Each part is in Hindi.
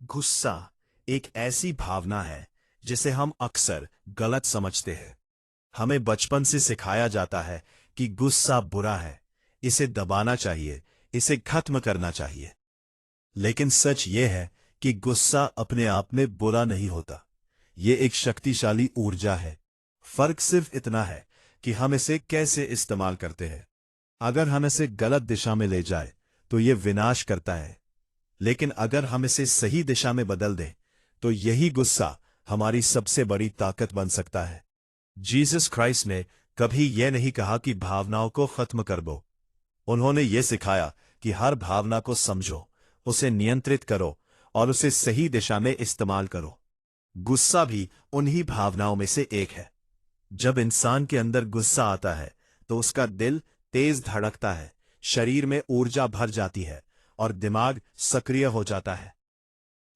गुस्सा एक ऐसी भावना है जिसे हम अक्सर गलत समझते हैं। हमें बचपन से सिखाया जाता है कि गुस्सा बुरा है, इसे दबाना चाहिए, इसे खत्म करना चाहिए। लेकिन सच ये है कि गुस्सा अपने आप में बुरा नहीं होता। ये एक शक्तिशाली ऊर्जा है। फर्क सिर्फ इतना है कि हम इसे कैसे इस्तेमाल करते हैं। अगर हम इसे गलत दिशा में ले जाए तो ये विनाश करता है, लेकिन अगर हम इसे सही दिशा में बदल दें तो यही गुस्सा हमारी सबसे बड़ी ताकत बन सकता है। जीसस क्राइस्ट ने कभी यह नहीं कहा कि भावनाओं को खत्म कर दो। उन्होंने ये सिखाया कि हर भावना को समझो, उसे नियंत्रित करो और उसे सही दिशा में इस्तेमाल करो। गुस्सा भी उन्हीं भावनाओं में से एक है। जब इंसान के अंदर गुस्सा आता है तो उसका दिल तेज धड़कता है, शरीर में ऊर्जा भर जाती है और दिमाग सक्रिय हो जाता है।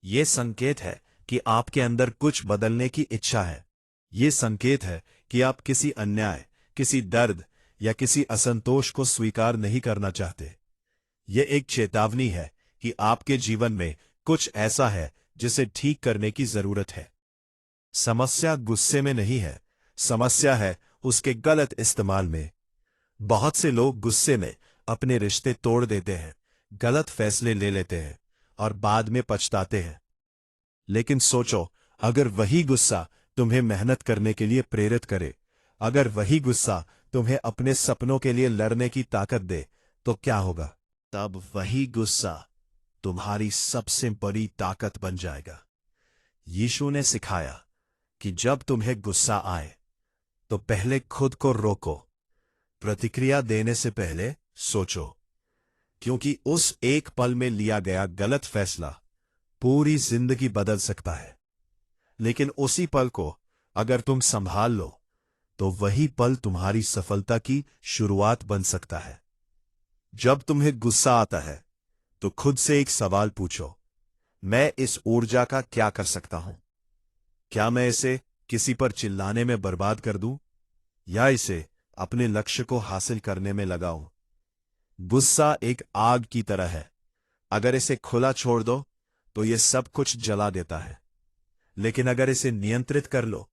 ये संकेत है कि आपके अंदर कुछ बदलने की इच्छा है। ये संकेत है कि आप किसी अन्याय, किसी दर्द या किसी असंतोष को स्वीकार नहीं करना चाहते। यह एक चेतावनी है कि आपके जीवन में कुछ ऐसा है जिसे ठीक करने की जरूरत है। समस्या गुस्से में नहीं है, समस्या है उसके गलत इस्तेमाल में। बहुत से लोग गुस्से में अपने रिश्ते तोड़ देते हैं, गलत फैसले ले लेते हैं और बाद में पछताते हैं। लेकिन सोचो, अगर वही गुस्सा तुम्हें मेहनत करने के लिए प्रेरित करे, अगर वही गुस्सा तुम्हें अपने सपनों के लिए लड़ने की ताकत दे, तो क्या होगा? तब वही गुस्सा तुम्हारी सबसे बड़ी ताकत बन जाएगा। यीशु ने सिखाया कि जब तुम्हें गुस्सा आए तो पहले खुद को रोको। प्रतिक्रिया देने से पहले सोचो, क्योंकि उस एक पल में लिया गया गलत फैसला पूरी जिंदगी बदल सकता है। लेकिन उसी पल को अगर तुम संभाल लो तो वही पल तुम्हारी सफलता की शुरुआत बन सकता है। जब तुम्हें गुस्सा आता है तो खुद से एक सवाल पूछो, मैं इस ऊर्जा का क्या कर सकता हूं? क्या मैं इसे किसी पर चिल्लाने में बर्बाद कर दूं या इसे अपने लक्ष्य को हासिल करने में लगाऊं? गुस्सा एक आग की तरह है। अगर इसे खुला छोड़ दो तो यह सब कुछ जला देता है, लेकिन अगर इसे नियंत्रित कर लो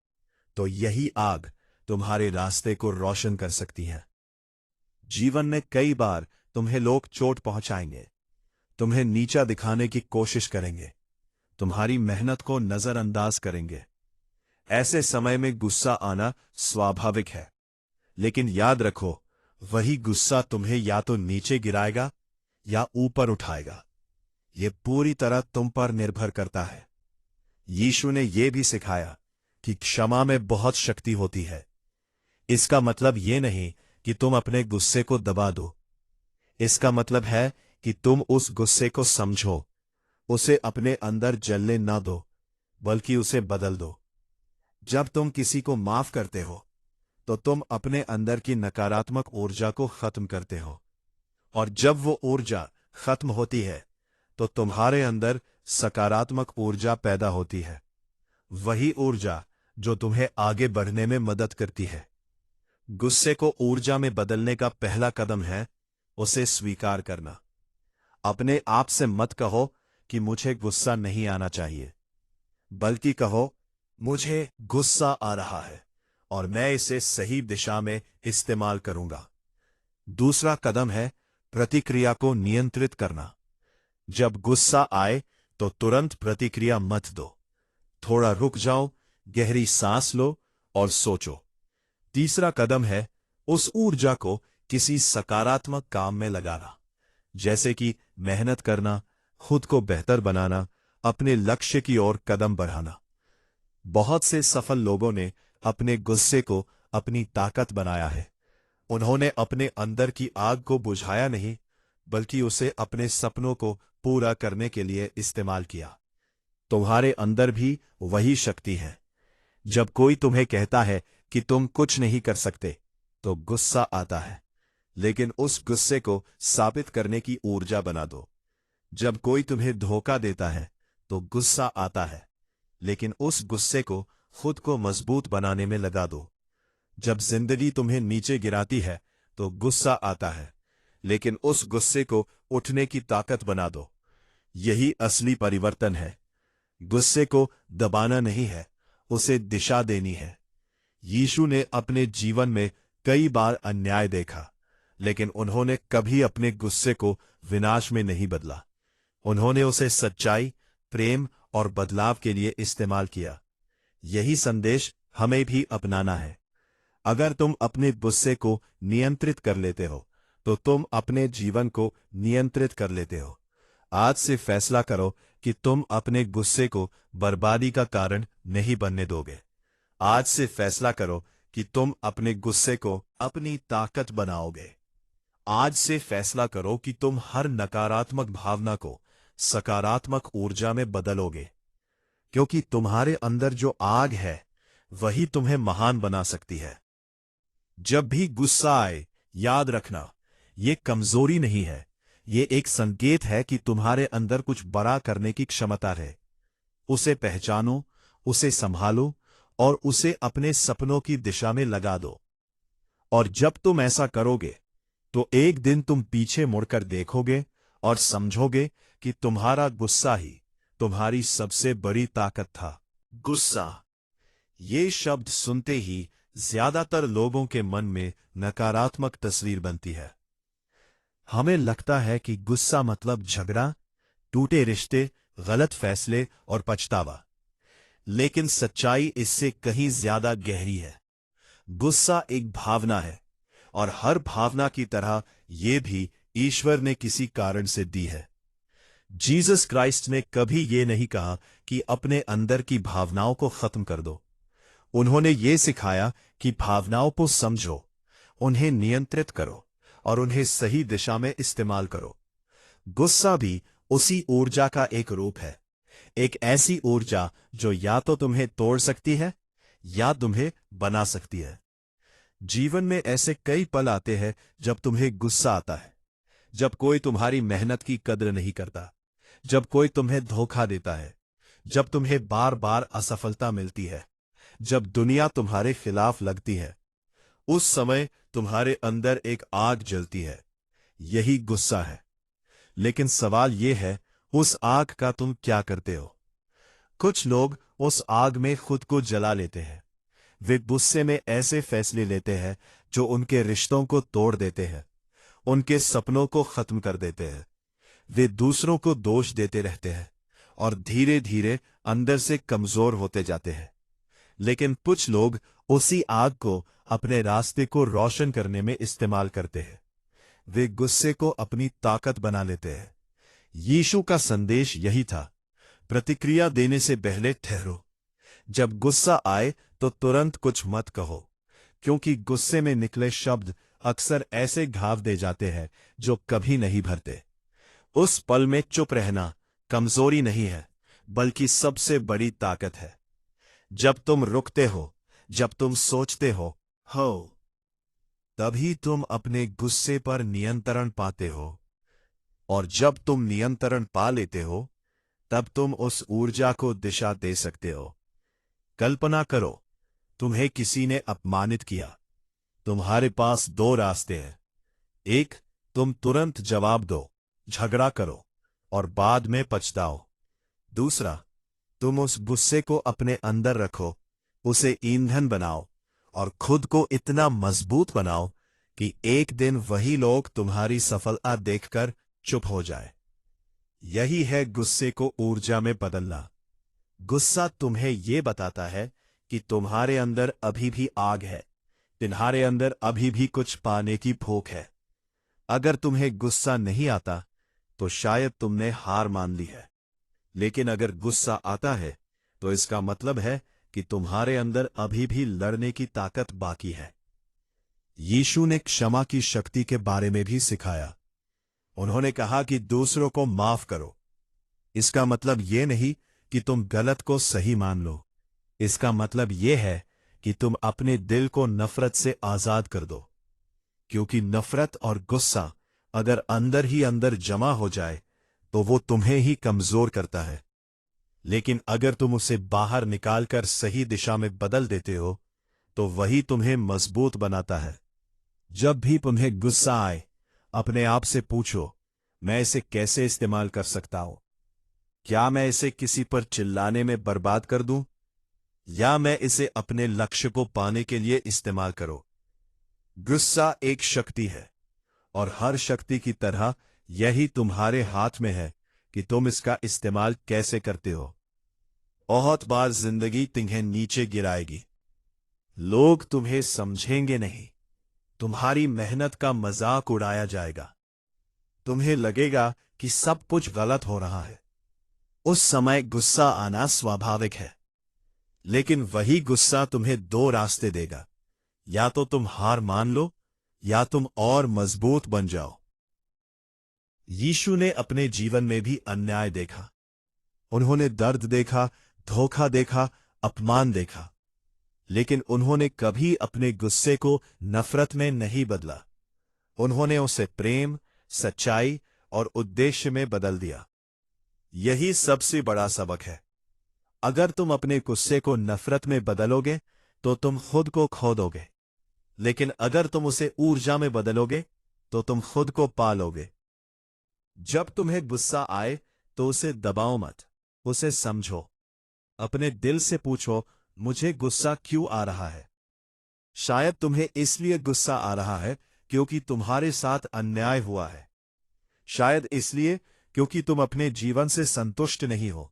तो यही आग तुम्हारे रास्ते को रोशन कर सकती है। जीवन में कई बार तुम्हें लोग चोट पहुंचाएंगे, तुम्हें नीचा दिखाने की कोशिश करेंगे, तुम्हारी मेहनत को नजरअंदाज करेंगे। ऐसे समय में गुस्सा आना स्वाभाविक है, लेकिन याद रखो, वही गुस्सा तुम्हें या तो नीचे गिराएगा या ऊपर उठाएगा। यह पूरी तरह तुम पर निर्भर करता है। यीशु ने यह भी सिखाया कि क्षमा में बहुत शक्ति होती है। इसका मतलब यह नहीं कि तुम अपने गुस्से को दबा दो। इसका मतलब है कि तुम उस गुस्से को समझो, उसे अपने अंदर जलने ना दो, बल्कि उसे बदल दो। जब तुम किसी को माफ करते हो तो तुम अपने अंदर की नकारात्मक ऊर्जा को खत्म करते हो, और जब वो ऊर्जा खत्म होती है तो तुम्हारे अंदर सकारात्मक ऊर्जा पैदा होती है। वही ऊर्जा जो तुम्हें आगे बढ़ने में मदद करती है। गुस्से को ऊर्जा में बदलने का पहला कदम है उसे स्वीकार करना। अपने आप से मत कहो कि मुझे गुस्सा नहीं आना चाहिए, बल्कि कहो, मुझे गुस्सा आ रहा है और मैं इसे सही दिशा में इस्तेमाल करूंगा। दूसरा कदम है प्रतिक्रिया को नियंत्रित करना। जब गुस्सा आए तो तुरंत प्रतिक्रिया मत दो। थोड़ा रुक जाओ, गहरी सांस लो और सोचो। तीसरा कदम है उस ऊर्जा को किसी सकारात्मक काम में लगाना, जैसे कि मेहनत करना, खुद को बेहतर बनाना, अपने लक्ष्य की ओर कदम बढ़ाना। बहुत से सफल लोगों ने अपने गुस्से को अपनी ताकत बनाया है। उन्होंने अपने अंदर की आग को बुझाया नहीं, बल्कि उसे अपने सपनों को पूरा करने के लिए इस्तेमाल किया। तुम्हारे अंदर भी वही शक्ति है। जब कोई तुम्हें कहता है कि तुम कुछ नहीं कर सकते तो गुस्सा आता है, लेकिन उस गुस्से को साबित करने की ऊर्जा बना दो। जब कोई तुम्हें धोखा देता है तो गुस्सा आता है, लेकिन उस गुस्से को खुद को मजबूत बनाने में लगा दो। जब जिंदगी तुम्हें नीचे गिराती है तो गुस्सा आता है, लेकिन उस गुस्से को उठने की ताकत बना दो। यही असली परिवर्तन है। गुस्से को दबाना नहीं है, उसे दिशा देनी है। यीशु ने अपने जीवन में कई बार अन्याय देखा, लेकिन उन्होंने कभी अपने गुस्से को विनाश में नहीं बदला। उन्होंने उसे सच्चाई, प्रेम और बदलाव के लिए इस्तेमाल किया। यही संदेश हमें भी अपनाना है। अगर तुम अपने गुस्से को नियंत्रित कर लेते हो, तो तुम अपने जीवन को नियंत्रित कर लेते हो। आज से फैसला करो कि तुम अपने गुस्से को बर्बादी का कारण नहीं बनने दोगे। आज से फैसला करो कि तुम अपने गुस्से को अपनी ताकत बनाओगे। आज से फैसला करो कि तुम हर नकारात्मक भावना को सकारात्मक ऊर्जा में बदलोगे, क्योंकि तुम्हारे अंदर जो आग है वही तुम्हें महान बना सकती है। जब भी गुस्सा आए, याद रखना, ये कमजोरी नहीं है, ये एक संकेत है कि तुम्हारे अंदर कुछ बड़ा करने की क्षमता है। उसे पहचानो, उसे संभालो और उसे अपने सपनों की दिशा में लगा दो। और जब तुम ऐसा करोगे, तो एक दिन तुम पीछे मुड़कर देखोगे और समझोगे कि तुम्हारा गुस्सा ही तुम्हारी सबसे बड़ी ताकत था। गुस्सा, ये शब्द सुनते ही ज्यादातर लोगों के मन में नकारात्मक तस्वीर बनती है। हमें लगता है कि गुस्सा मतलब झगड़ा, टूटे रिश्ते, गलत फैसले और पछतावा। लेकिन सच्चाई इससे कहीं ज्यादा गहरी है। गुस्सा एक भावना है, और हर भावना की तरह ये भी ईश्वर ने किसी कारण से दी है। जीसस क्राइस्ट ने कभी ये नहीं कहा कि अपने अंदर की भावनाओं को खत्म कर दो। उन्होंने ये सिखाया कि भावनाओं को समझो, उन्हें नियंत्रित करो और उन्हें सही दिशा में इस्तेमाल करो। गुस्सा भी उसी ऊर्जा का एक रूप है, एक ऐसी ऊर्जा जो या तो तुम्हें तोड़ सकती है या तुम्हें बना सकती है। जीवन में ऐसे कई पल आते हैं जब तुम्हें गुस्सा आता है, जब कोई तुम्हारी मेहनत की कद्र नहीं करता, जब कोई तुम्हें धोखा देता है, जब तुम्हें बार बार असफलता मिलती है, जब दुनिया तुम्हारे खिलाफ लगती है। उस समय तुम्हारे अंदर एक आग जलती है, यही गुस्सा है। लेकिन सवाल यह है, उस आग का तुम क्या करते हो? कुछ लोग उस आग में खुद को जला लेते हैं। वे गुस्से में ऐसे फैसले लेते हैं जो उनके रिश्तों को तोड़ देते हैं, उनके सपनों को खत्म कर देते हैं। वे दूसरों को दोष देते रहते हैं और धीरे धीरे अंदर से कमजोर होते जाते हैं। लेकिन कुछ लोग उसी आग को अपने रास्ते को रोशन करने में इस्तेमाल करते हैं। वे गुस्से को अपनी ताकत बना लेते हैं। यीशु का संदेश यही था, प्रतिक्रिया देने से पहले ठहरो। जब गुस्सा आए तो तुरंत कुछ मत कहो, क्योंकि गुस्से में निकले शब्द अक्सर ऐसे घाव दे जाते हैं जो कभी नहीं भरते। उस पल में चुप रहना कमजोरी नहीं है, बल्कि सबसे बड़ी ताकत है। जब तुम रुकते हो, जब तुम सोचते हो, तभी तुम अपने गुस्से पर नियंत्रण पाते हो। और जब तुम नियंत्रण पा लेते हो, तब तुम उस ऊर्जा को दिशा दे सकते हो। कल्पना करो, तुम्हें किसी ने अपमानित किया। तुम्हारे पास दो रास्ते हैं। एक, तुम तुरंत जवाब दो, झगड़ा करो और बाद में पछताओ। दूसरा, तुम उस गुस्से को अपने अंदर रखो, उसे ईंधन बनाओ और खुद को इतना मजबूत बनाओ कि एक दिन वही लोग तुम्हारी सफलता देखकर चुप हो जाए। यही है गुस्से को ऊर्जा में बदलना। गुस्सा तुम्हें यह बताता है कि तुम्हारे अंदर अभी भी आग है, तुम्हारे अंदर अभी भी कुछ पाने की भूख है। अगर तुम्हें गुस्सा नहीं आता तो शायद तुमने हार मान ली है, लेकिन अगर गुस्सा आता है तो इसका मतलब है कि तुम्हारे अंदर अभी भी लड़ने की ताकत बाकी है। यीशु ने क्षमा की शक्ति के बारे में भी सिखाया। उन्होंने कहा कि दूसरों को माफ करो। इसका मतलब यह नहीं कि तुम गलत को सही मान लो। इसका मतलब यह है कि तुम अपने दिल को नफरत से आजाद कर दो, क्योंकि नफरत और गुस्सा अगर अंदर ही अंदर जमा हो जाए तो वो तुम्हें ही कमजोर करता है। लेकिन अगर तुम उसे बाहर निकालकर सही दिशा में बदल देते हो तो वही तुम्हें मजबूत बनाता है। जब भी तुम्हें गुस्सा आए, अपने आप से पूछो, मैं इसे कैसे इस्तेमाल कर सकता हूं? क्या मैं इसे किसी पर चिल्लाने में बर्बाद कर दूं, या मैं इसे अपने लक्ष्य को पाने के लिए इस्तेमाल करूं? गुस्सा एक शक्ति है, और हर शक्ति की तरह यही तुम्हारे हाथ में है कि तुम इसका इस्तेमाल कैसे करते हो। बहुत बार जिंदगी तुम्हें नीचे गिराएगी। लोग तुम्हें समझेंगे नहीं, तुम्हारी मेहनत का मजाक उड़ाया जाएगा, तुम्हें लगेगा कि सब कुछ गलत हो रहा है। उस समय गुस्सा आना स्वाभाविक है, लेकिन वही गुस्सा तुम्हें दो रास्ते देगा। या तो तुम हार मान लो, या तुम और मजबूत बन जाओ। यीशु ने अपने जीवन में भी अन्याय देखा। उन्होंने दर्द देखा, धोखा देखा, अपमान देखा, लेकिन उन्होंने कभी अपने गुस्से को नफरत में नहीं बदला। उन्होंने उसे प्रेम, सच्चाई और उद्देश्य में बदल दिया। यही सबसे बड़ा सबक है। अगर तुम अपने गुस्से को नफरत में बदलोगे तो तुम खुद को खो दोगे, लेकिन अगर तुम उसे ऊर्जा में बदलोगे तो तुम खुद को पा लोगे। जब तुम्हें गुस्सा आए तो उसे दबाओ मत, उसे समझो। अपने दिल से पूछो, मुझे गुस्सा क्यों आ रहा है? शायद तुम्हें इसलिए गुस्सा आ रहा है क्योंकि तुम्हारे साथ अन्याय हुआ है। शायद इसलिए क्योंकि तुम अपने जीवन से संतुष्ट नहीं हो।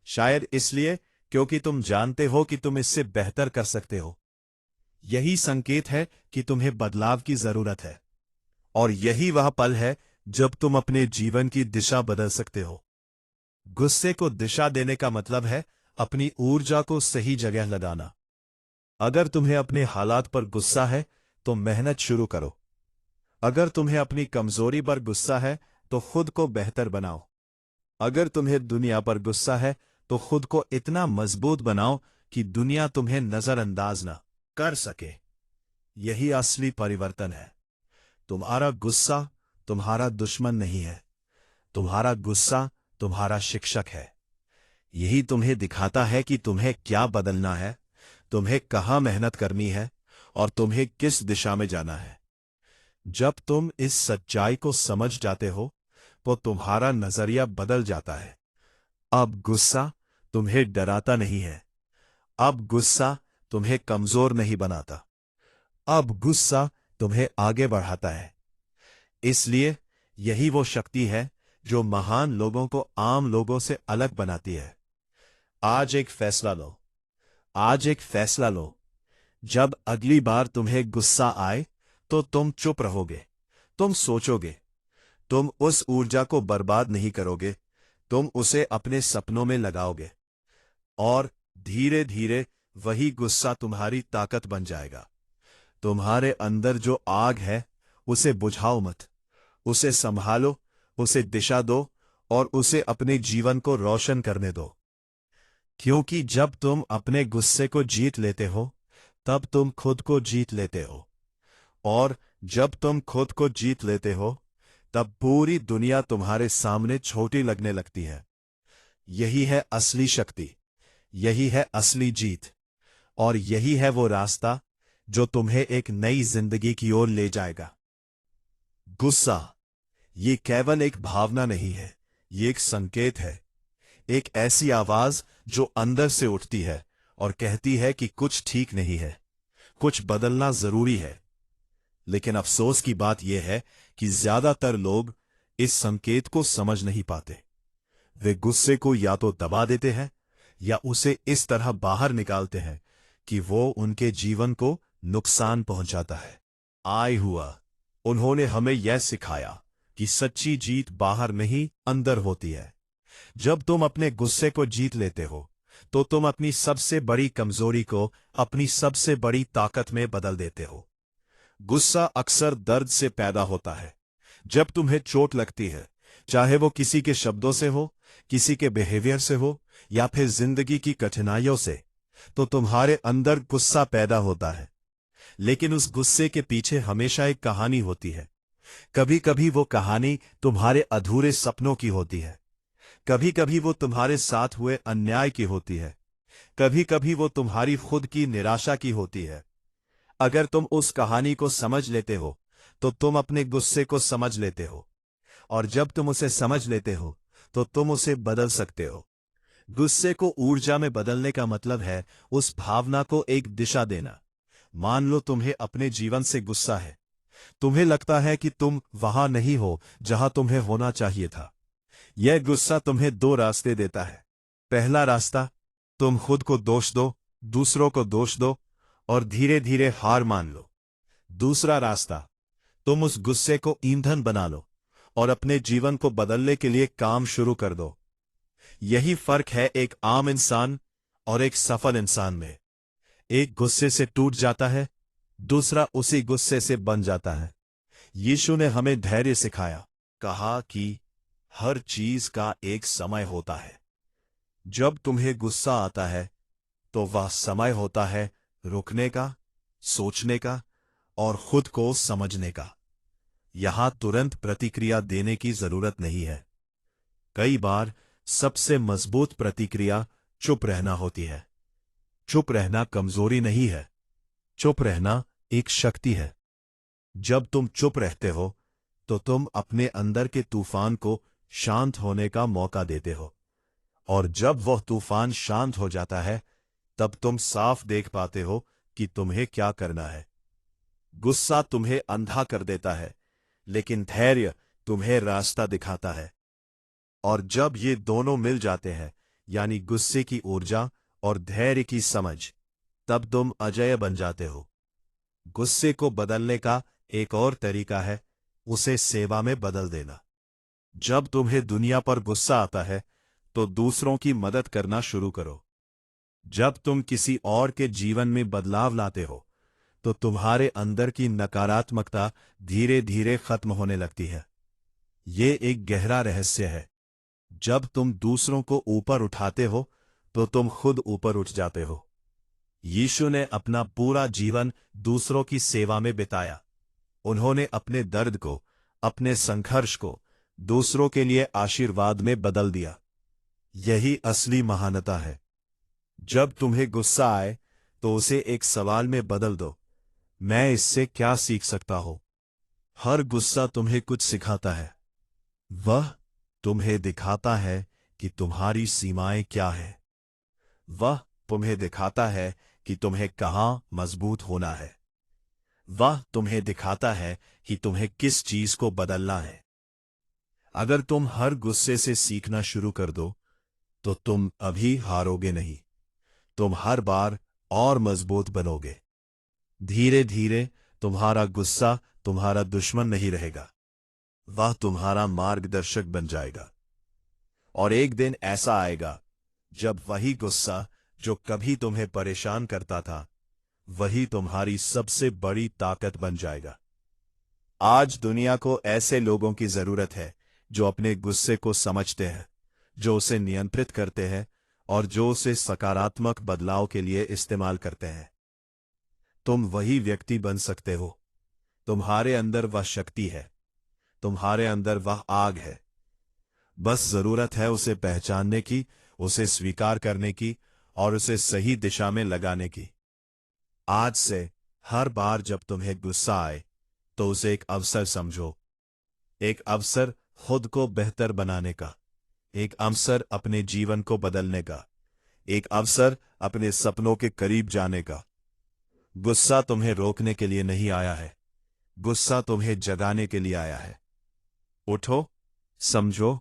शायद इसलिए क्योंकि तुम जानते हो कि तुम इससे बेहतर कर सकते हो। यही संकेत है कि तुम्हें बदलाव की जरूरत है, और यही वह पल है जब तुम अपने जीवन की दिशा बदल सकते हो। गुस्से को दिशा देने का मतलब है अपनी ऊर्जा को सही जगह लगाना। अगर तुम्हें अपने हालात पर गुस्सा है तो मेहनत शुरू करो। अगर तुम्हें अपनी कमजोरी पर गुस्सा है तो खुद को बेहतर बनाओ। अगर तुम्हें दुनिया पर गुस्सा है तो खुद को इतना मजबूत बनाओ कि दुनिया तुम्हें नजरअंदाज न कर सके। यही असली परिवर्तन है। तुम्हारा गुस्सा तुम्हारा दुश्मन नहीं है, तुम्हारा गुस्सा तुम्हारा शिक्षक है। यही तुम्हें दिखाता है कि तुम्हें क्या बदलना है, तुम्हें कहाँ मेहनत करनी है, और तुम्हें किस दिशा में जाना है। जब तुम इस सच्चाई को समझ जाते हो तो तुम्हारा नजरिया बदल जाता है। अब गुस्सा तुम्हें डराता नहीं है। अब गुस्सा तुम्हें कमजोर नहीं बनाता। अब गुस्सा तुम्हें आगे बढ़ाता है। इसलिए यही वो शक्ति है जो महान लोगों को आम लोगों से अलग बनाती है। आज एक फैसला लो। आज एक फैसला लो। जब अगली बार तुम्हें गुस्सा आए तो तुम चुप रहोगे, तुम सोचोगे, तुम उस ऊर्जा को बर्बाद नहीं करोगे, तुम उसे अपने सपनों में लगाओगे, और धीरे धीरे वही गुस्सा तुम्हारी ताकत बन जाएगा। तुम्हारे अंदर जो आग है उसे बुझाओ मत, उसे संभालो, उसे दिशा दो, और उसे अपने जीवन को रोशन करने दो। क्योंकि जब तुम अपने गुस्से को जीत लेते हो तब तुम खुद को जीत लेते हो, और जब तुम खुद को जीत लेते हो तब पूरी दुनिया तुम्हारे सामने छोटी लगने लगती है। यही है असली शक्ति, यही है असली जीत, और यही है वो रास्ता जो तुम्हें एक नई जिंदगी की ओर ले जाएगा। गुस्सा ये केवल एक भावना नहीं है, ये एक संकेत है। एक ऐसी आवाज जो अंदर से उठती है और कहती है कि कुछ ठीक नहीं है, कुछ बदलना जरूरी है। लेकिन अफसोस की बात यह है कि ज्यादातर लोग इस संकेत को समझ नहीं पाते। वे गुस्से को या तो दबा देते हैं या उसे इस तरह बाहर निकालते हैं कि वो उनके जीवन को नुकसान पहुंचाता है। आए हुआ उन्होंने हमें यह सिखाया कि सच्ची जीत बाहर नहीं अंदर होती है। जब तुम अपने गुस्से को जीत लेते हो तो तुम अपनी सबसे बड़ी कमजोरी को अपनी सबसे बड़ी ताकत में बदल देते हो। गुस्सा अक्सर दर्द से पैदा होता है। जब तुम्हें चोट लगती है, चाहे वो किसी के शब्दों से हो, किसी के बिहेवियर से हो, या फिर जिंदगी की कठिनाइयों से, तो तुम्हारे अंदर गुस्सा पैदा होता है। लेकिन उस गुस्से के पीछे हमेशा एक कहानी होती है। कभी कभी वो कहानी तुम्हारे अधूरे सपनों की होती है, कभी कभी वो तुम्हारे साथ हुए अन्याय की होती है, कभी कभी वो तुम्हारी खुद की निराशा की होती है। अगर तुम उस कहानी को समझ लेते हो तो तुम अपने गुस्से को समझ लेते हो, और जब तुम उसे समझ लेते हो तो तुम उसे बदल सकते हो। गुस्से को ऊर्जा में बदलने का मतलब है उस भावना को एक दिशा देना। मान लो तुम्हें अपने जीवन से गुस्सा है। तुम्हें लगता है कि तुम वहां नहीं हो जहां तुम्हें होना चाहिए था। यह गुस्सा तुम्हें दो रास्ते देता है। पहला रास्ता, तुम खुद को दोष दो, दूसरों को दोष दो और धीरे धीरे हार मान लो। दूसरा रास्ता, तुम उस गुस्से को ईंधन बना लो और अपने जीवन को बदलने के लिए काम शुरू कर दो। यही फर्क है एक आम इंसान और एक सफल इंसान में। एक गुस्से से टूट जाता है, दूसरा उसी गुस्से से बन जाता है। यीशु ने हमें धैर्य सिखाया, कहा कि हर चीज का एक समय होता है। जब तुम्हें गुस्सा आता है तो वह समय होता है रुकने का, सोचने का और खुद को समझने का। यहां तुरंत प्रतिक्रिया देने की जरूरत नहीं है। कई बार सबसे मजबूत प्रतिक्रिया चुप रहना होती है। चुप रहना कमजोरी नहीं है, चुप रहना एक शक्ति है। जब तुम चुप रहते हो तो तुम अपने अंदर के तूफान को शांत होने का मौका देते हो, और जब वह तूफान शांत हो जाता है तब तुम साफ देख पाते हो कि तुम्हें क्या करना है। गुस्सा तुम्हें अंधा कर देता है, लेकिन धैर्य तुम्हें रास्ता दिखाता है। और जब ये दोनों मिल जाते हैं, यानी गुस्से की ऊर्जा और धैर्य की समझ, तब तुम अजेय बन जाते हो। गुस्से को बदलने का एक और तरीका है उसे सेवा में बदल देना। जब तुम्हें दुनिया पर गुस्सा आता है तो दूसरों की मदद करना शुरू करो। जब तुम किसी और के जीवन में बदलाव लाते हो तो तुम्हारे अंदर की नकारात्मकता धीरे धीरे खत्म होने लगती है। ये एक गहरा रहस्य है। जब तुम दूसरों को ऊपर उठाते हो तो तुम खुद ऊपर उठ जाते हो। यीशु ने अपना पूरा जीवन दूसरों की सेवा में बिताया। उन्होंने अपने दर्द को, अपने संघर्ष को दूसरों के लिए आशीर्वाद में बदल दिया। यही असली महानता है। जब तुम्हें गुस्सा आए तो उसे एक सवाल में बदल दो, मैं इससे क्या सीख सकता हूं। हर गुस्सा तुम्हें कुछ सिखाता है। वह तुम्हें दिखाता है कि तुम्हारी सीमाएं क्या हैं। वह तुम्हें दिखाता है कि तुम्हें कहां मजबूत होना है। वह तुम्हें दिखाता है कि तुम्हें किस चीज को बदलना है। अगर तुम हर गुस्से से सीखना शुरू कर दो तो तुम अभी हारोगे नहीं, तुम हर बार और मजबूत बनोगे। धीरे धीरे तुम्हारा गुस्सा तुम्हारा दुश्मन नहीं रहेगा, वह तुम्हारा मार्गदर्शक बन जाएगा। और एक दिन ऐसा आएगा जब वही गुस्सा जो कभी तुम्हें परेशान करता था, वही तुम्हारी सबसे बड़ी ताकत बन जाएगा। आज दुनिया को ऐसे लोगों की जरूरत है जो अपने गुस्से को समझते हैं, जो उसे नियंत्रित करते हैं और जो उसे सकारात्मक बदलाव के लिए इस्तेमाल करते हैं। तुम वही व्यक्ति बन सकते हो। तुम्हारे अंदर वह शक्ति है, तुम्हारे अंदर वह आग है। बस जरूरत है उसे पहचानने की, उसे स्वीकार करने की और उसे सही दिशा में लगाने की। आज से हर बार जब तुम्हें गुस्सा आए तो उसे एक अवसर समझो। एक अवसर खुद को बेहतर बनाने का, एक अवसर अपने जीवन को बदलने का, एक अवसर अपने सपनों के करीब जाने का। गुस्सा तुम्हें रोकने के लिए नहीं आया है, गुस्सा तुम्हें जगाने के लिए आया है। उठो, समझो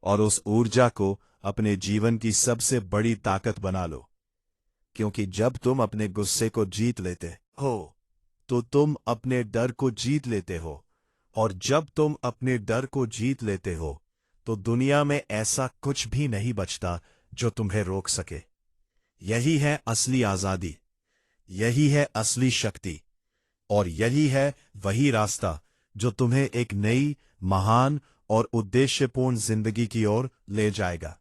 और उस ऊर्जा को अपने जीवन की सबसे बड़ी ताकत बना लो। क्योंकि जब तुम अपने गुस्से को जीत लेते हो तो तुम अपने डर को जीत लेते हो, और जब तुम अपने डर को जीत लेते हो तो दुनिया में ऐसा कुछ भी नहीं बचता जो तुम्हें रोक सके। यही है असली आजादी, यही है असली शक्ति, और यही है वही रास्ता जो तुम्हें एक नई, महान और उद्देश्यपूर्ण जिंदगी की ओर ले जाएगा।